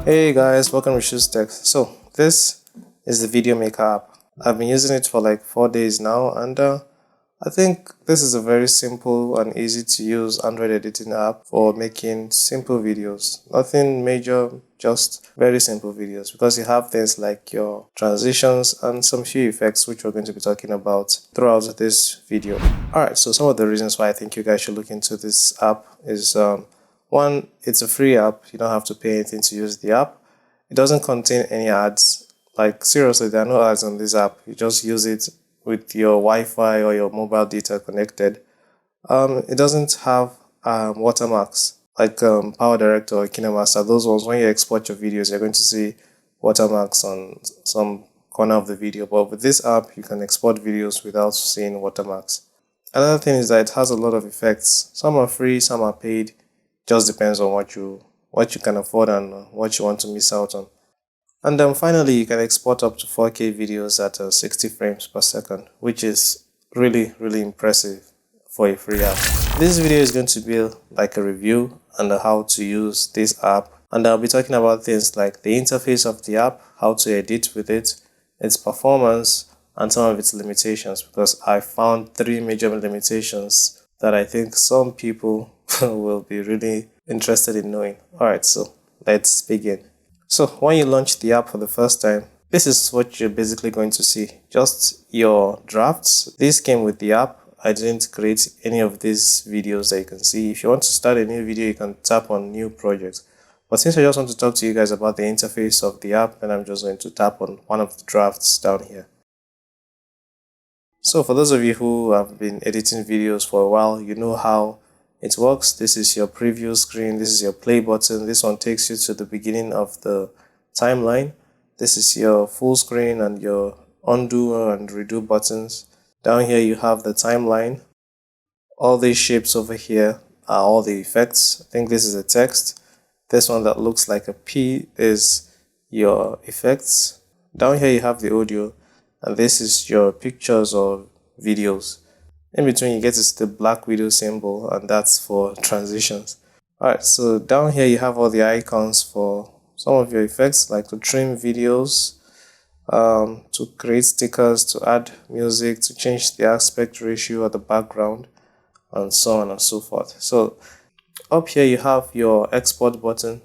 Hey guys, welcome to Shoes Tech. So this is the Video Maker app. I've been using it for like 4 days now, and I think this is a very simple and easy to use Android editing app for making simple videos. Nothing major, just very simple videos, because you have things like your transitions and some few effects which we're going to be talking about throughout this video. Alright, so some of the reasons why I think you guys should look into this app is one, it's a free app. You don't have to pay anything to use the app. It doesn't contain any ads. Like seriously, there are no ads on this app. You just use it with your Wi-Fi or your mobile data connected. It doesn't have watermarks like PowerDirect or KineMaster. Those ones, when you export your videos, you're going to see watermarks on some corner of the video. But with this app, you can export videos without seeing watermarks. Another thing is that it has a lot of effects. Some are free, some are paid. Just depends on what you can afford and what you want to miss out on. And then finally, you can export up to 4K videos at 60 frames per second, which is really impressive for a free app. This video is going to be like a review on how to use this app, and I'll be talking about things like the interface of the app, how to edit with it, its performance, and some of its limitations, because I found 3 major limitations that I think some people will be really interested in knowing. Alright, so let's begin. So when you launch the app for the first time, this is what you're basically going to see. Just your drafts. This came with the app. I didn't create any of these videos that you can see. If you want to start a new video, you can tap on new project. But since I just want to talk to you guys about the interface of the app, then I'm just going to tap on one of the drafts down here. So for those of you who have been editing videos for a while, you know how it works. This is your preview screen. This is your play button. This one takes you to the beginning of the timeline. This is your full screen and your undo and redo buttons. Down here you have the timeline. All these shapes over here are all the effects. I think this is a text. This one that looks like a P is your effects. Down here you have the audio, and this is your pictures or videos. In between you get to see the black video symbol, and that's for transitions. Alright, so down here you have all the icons for some of your effects, like to trim videos, to create stickers, to add music, to change the aspect ratio of the background, and so on and so forth. So up here you have your export button,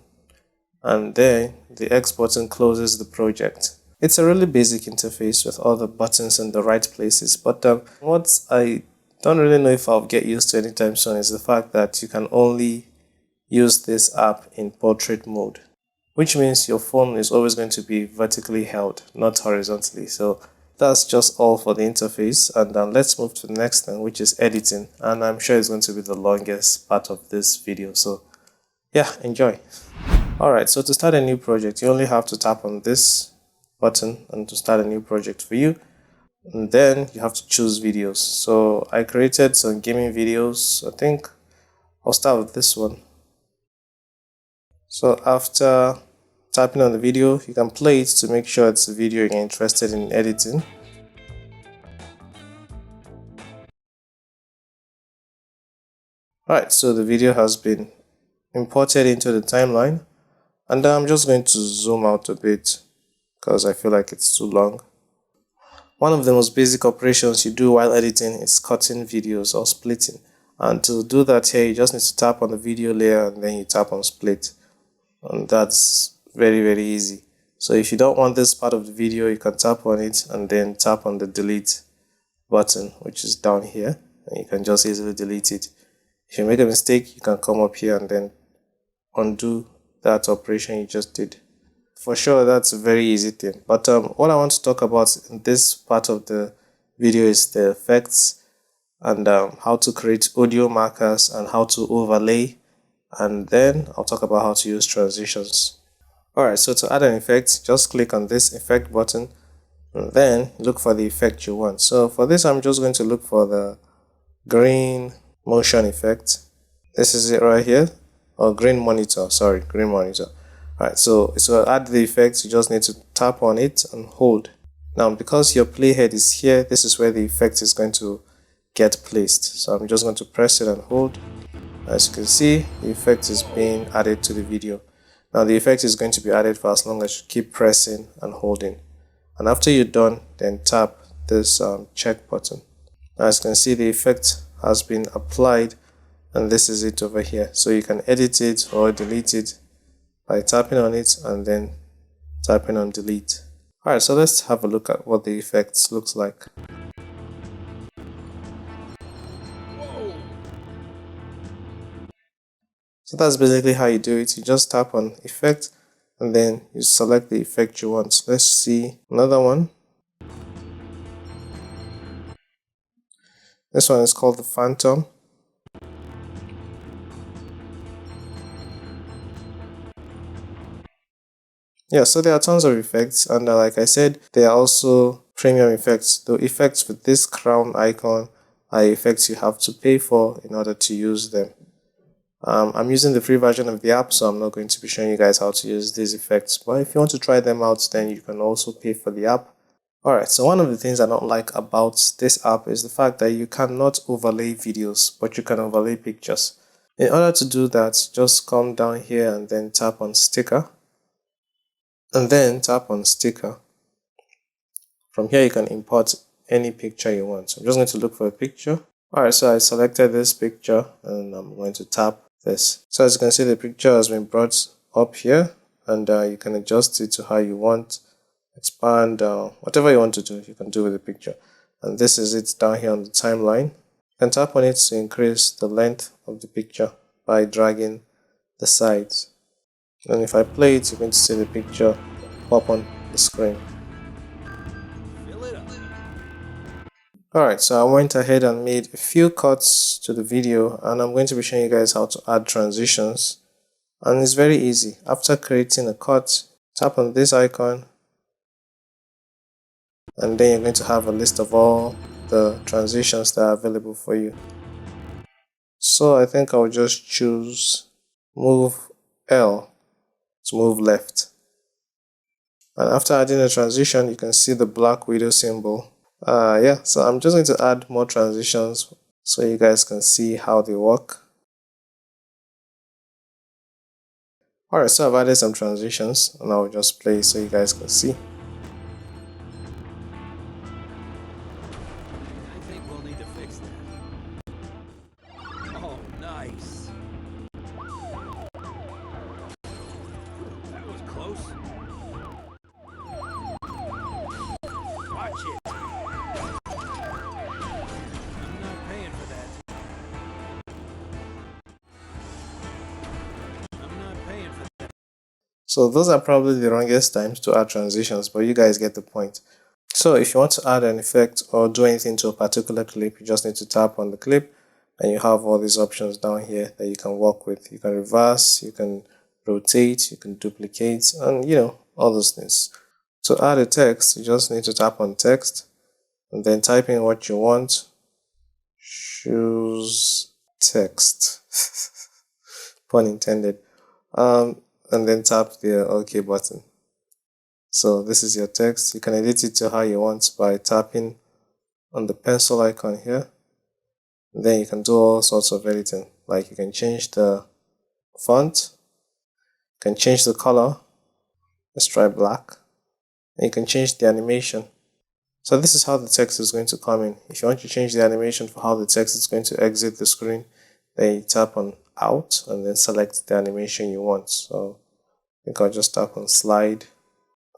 and then the X button closes the project. It's a really basic interface with all the buttons in the right places, but what I don't really know if I'll get used to anytime soon is the fact that you can only use this app in portrait mode, which means your phone is always going to be vertically held, not horizontally. So that's just all for the interface, and then let's move to the next thing, which is editing, and I'm sure it's going to be the longest part of this video, so yeah, enjoy. Alright, so to start a new project, you only have to tap on this button and to start a new project for you, and then you have to choose videos. So I created some gaming videos. I think I'll start with this one. So after tapping on the video, you can play it to make sure it's a video you're interested in editing. Alright, so the video has been imported into the timeline, and I'm just going to zoom out a bit because I feel like it's too long. One of the most basic operations you do while editing is cutting videos or splitting. And to do that here, you just need to tap on the video layer and then you tap on split. And that's very easy. So if you don't want this part of the video, you can tap on it and then tap on the delete button, which is down here. And you can just easily delete it. If you make a mistake, you can come up here and then undo that operation you just did. For sure, that's a very easy thing. But what I want to talk about in this part of the video is the effects and how to create audio markers and how to overlay. And then I'll talk about how to use transitions. Alright, so to add an effect, just click on this effect button and then look for the effect you want. So for this, I'm just going to look for the green motion effect. This is it right here. Or green monitor, sorry, green monitor. Alright, so add the effect, you just need to tap on it and hold. Now, because your playhead is here, this is where the effect is going to get placed. So I'm just going to press it and hold. As you can see, the effect is being added to the video. Now the effect is going to be added for as long as you keep pressing and holding. And after you're done, then tap this check button. Now, as you can see, the effect has been applied, and this is it over here. So you can edit it or delete it by tapping on it and then tapping on delete. Alright, so let's have a look at what the effects looks like. So that's basically how you do it. You just tap on effect and then you select the effect you want. Let's see another one. This one is called the Phantom. Yeah, so there are tons of effects, and like I said, there are also premium effects. The effects with this crown icon are effects you have to pay for in order to use them. I'm using the free version of the app, so I'm not going to be showing you guys how to use these effects. But if you want to try them out, then you can also pay for the app. Alright, so one of the things I don't like about this app is the fact that you cannot overlay videos, but you can overlay pictures. In order to do that, just come down here and then tap on sticker. And then tap on sticker. From here you can import any picture you want. So I'm just going to look for a picture. Alright, so I selected this picture and I'm going to tap this. So as you can see, the picture has been brought up here, and you can adjust it to how you want, expand, whatever you want to do, you can do with the picture. And this is it down here on the timeline. You can tap on it to increase the length of the picture by dragging the sides. And if I play it, you're going to see the picture pop on the screen. Alright, so I went ahead and made a few cuts to the video, and I'm going to be showing you guys how to add transitions. And it's very easy. After creating a cut, tap on this icon, and then you're going to have a list of all the transitions that are available for you. So I think I'll just choose move L to move left. And after adding a transition, you can see the black widow symbol. Yeah, so I'm just going to add more transitions so you guys can see how they work. Alright, so I've added some transitions and I'll just play so you guys can see. I think we'll need to fix that. Oh, nice. That was close. Watch it. I'm not paying for that. I'm not paying for that. So those are probably the wrongest times to add transitions, but you guys get the point. So if you want to add an effect or do anything to a particular clip, you just need to tap on the clip and you have all these options down here that you can work with. You can reverse, you can rotate, you can duplicate, and all those things. To add a text, you just need to tap on text and then type in what you want. Choose text. Pun intended. And then tap the OK button. So this is your text. You can edit it to how you want by tapping on the pencil icon here. And then you can do all sorts of editing. Like you can change the font, you can change the color. Let's try black. And you can change the animation. So this is how the text is going to come in. If you want to change the animation for how the text is going to exit the screen, then you tap on out and then select the animation you want. So I think I'll just tap on slide.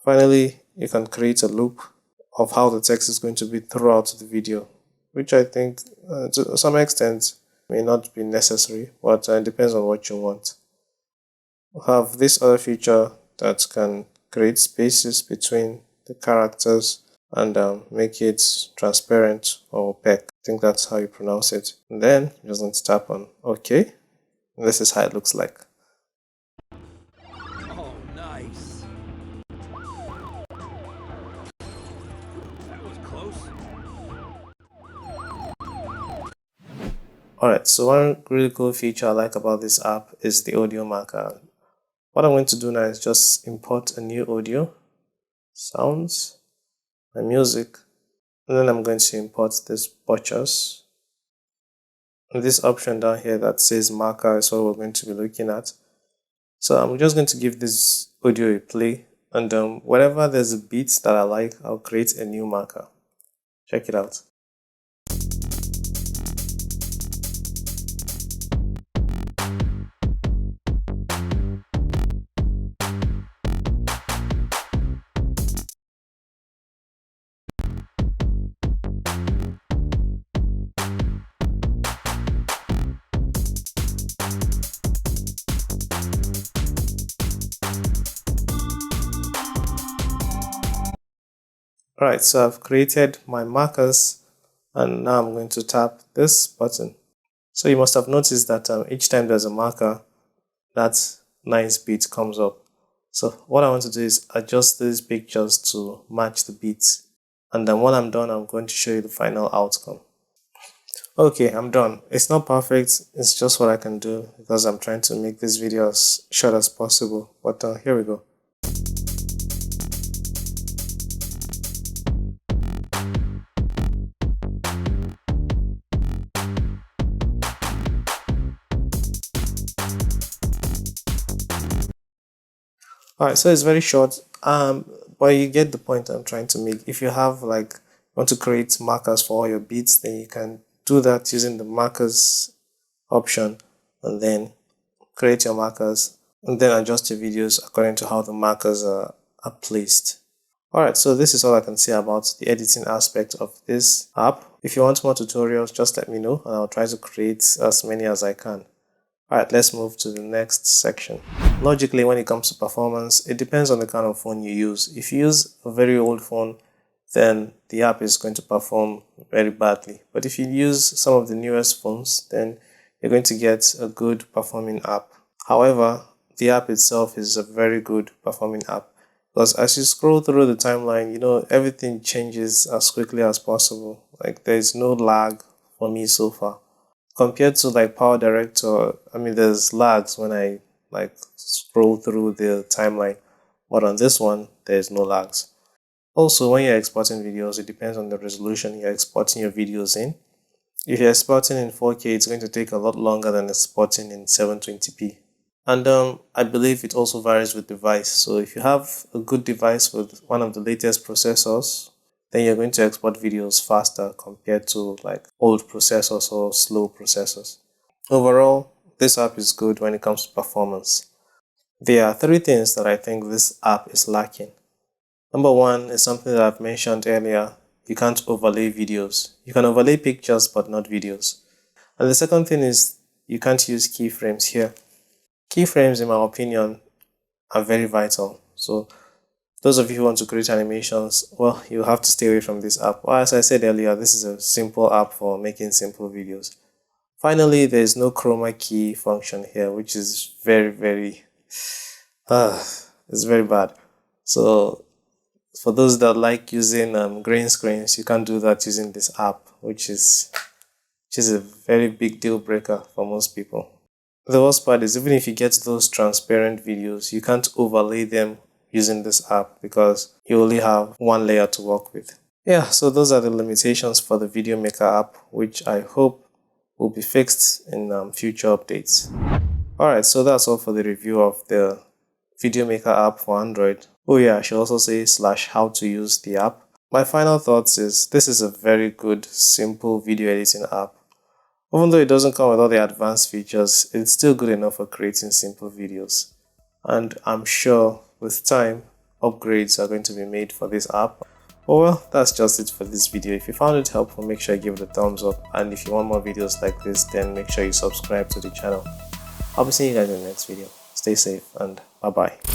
Finally, you can create a loop of how the text is going to be throughout the video, which I think to some extent may not be necessary, but it depends on what you want. We have this other feature that can create spaces between the characters and make it transparent or opaque. I think that's how you pronounce it. And then you just need to tap on OK. And this is how it looks like. Oh, nice. That was close. Alright, so one really cool feature I like about this app is the audio marker. What I'm going to do now is just import a new audio, sounds, and music, and then I'm going to import this butchers. And this option down here that says marker is what we're going to be looking at. So I'm just going to give this audio a play, and whenever there's a beat that I like, I'll create a new marker. Check it out. Alright, so I've created my markers, and now I'm going to tap this button. So you must have noticed that each time there's a marker, that nice beat comes up. So what I want to do is adjust these pictures to match the beats. And then when I'm done, I'm going to show you the final outcome. Okay, I'm done. It's not perfect, it's just what I can do because I'm trying to make this video as short as possible. But here we go. Alright, so it's very short, but you get the point I'm trying to make. If you have want to create markers for all your beats, then you can do that using the markers option, and then create your markers, and then adjust your videos according to how the markers are placed. Alright, so this is all I can say about the editing aspect of this app. If you want more tutorials, just let me know and I'll try to create as many as I can. Alright, let's move to the next section. Logically, when it comes to performance, it depends on the kind of phone you use. If you use a very old phone, then the app is going to perform very badly. But if you use some of the newest phones, then you're going to get a good performing app. However, the app itself is a very good performing app, because as you scroll through the timeline, everything changes as quickly as possible. There's no lag for me so far. Compared to PowerDirect, there's lags when I scroll through the timeline, but on this one, there's no lags. Also, when you're exporting videos, it depends on the resolution you're exporting your videos in. If you're exporting in 4K, it's going to take a lot longer than exporting in 720p. And I believe it also varies with device. So if you have a good device with one of the latest processors, then you're going to export videos faster compared to old processors or slow processors. Overall, this app is good when it comes to performance. There are 3 things that I think this app is lacking. Number 1 is something that I've mentioned earlier. You can't overlay videos. You can overlay pictures but not videos. And the second thing is you can't use keyframes here. Keyframes, in my opinion, are very vital. So those of you who want to create animations, well, you have to stay away from this app. Well, as I said earlier, this is a simple app for making simple videos. Finally, there is no chroma key function here, which is very it's very bad. So for those that like using green screens, you can't do that using this app, which is a very big deal breaker for most people. The worst part is, even if you get those transparent videos, you can't overlay them using this app because you only have one layer to work with. Yeah, so those are the limitations for the Video Maker app, which I hope will be fixed in future updates. Alright, so that's all for the review of the Video Maker app for Android. Oh yeah, I should also say /how to use the app. My final thoughts is this is a very good, simple video editing app. Even though it doesn't come with all the advanced features, it's still good enough for creating simple videos. And I'm sure with time, upgrades are going to be made for this app. Oh well, that's just it for this video. If you found it helpful, make sure you give it a thumbs up. And if you want more videos like this, then make sure you subscribe to the channel. I'll be seeing you guys in the next video. Stay safe and bye-bye.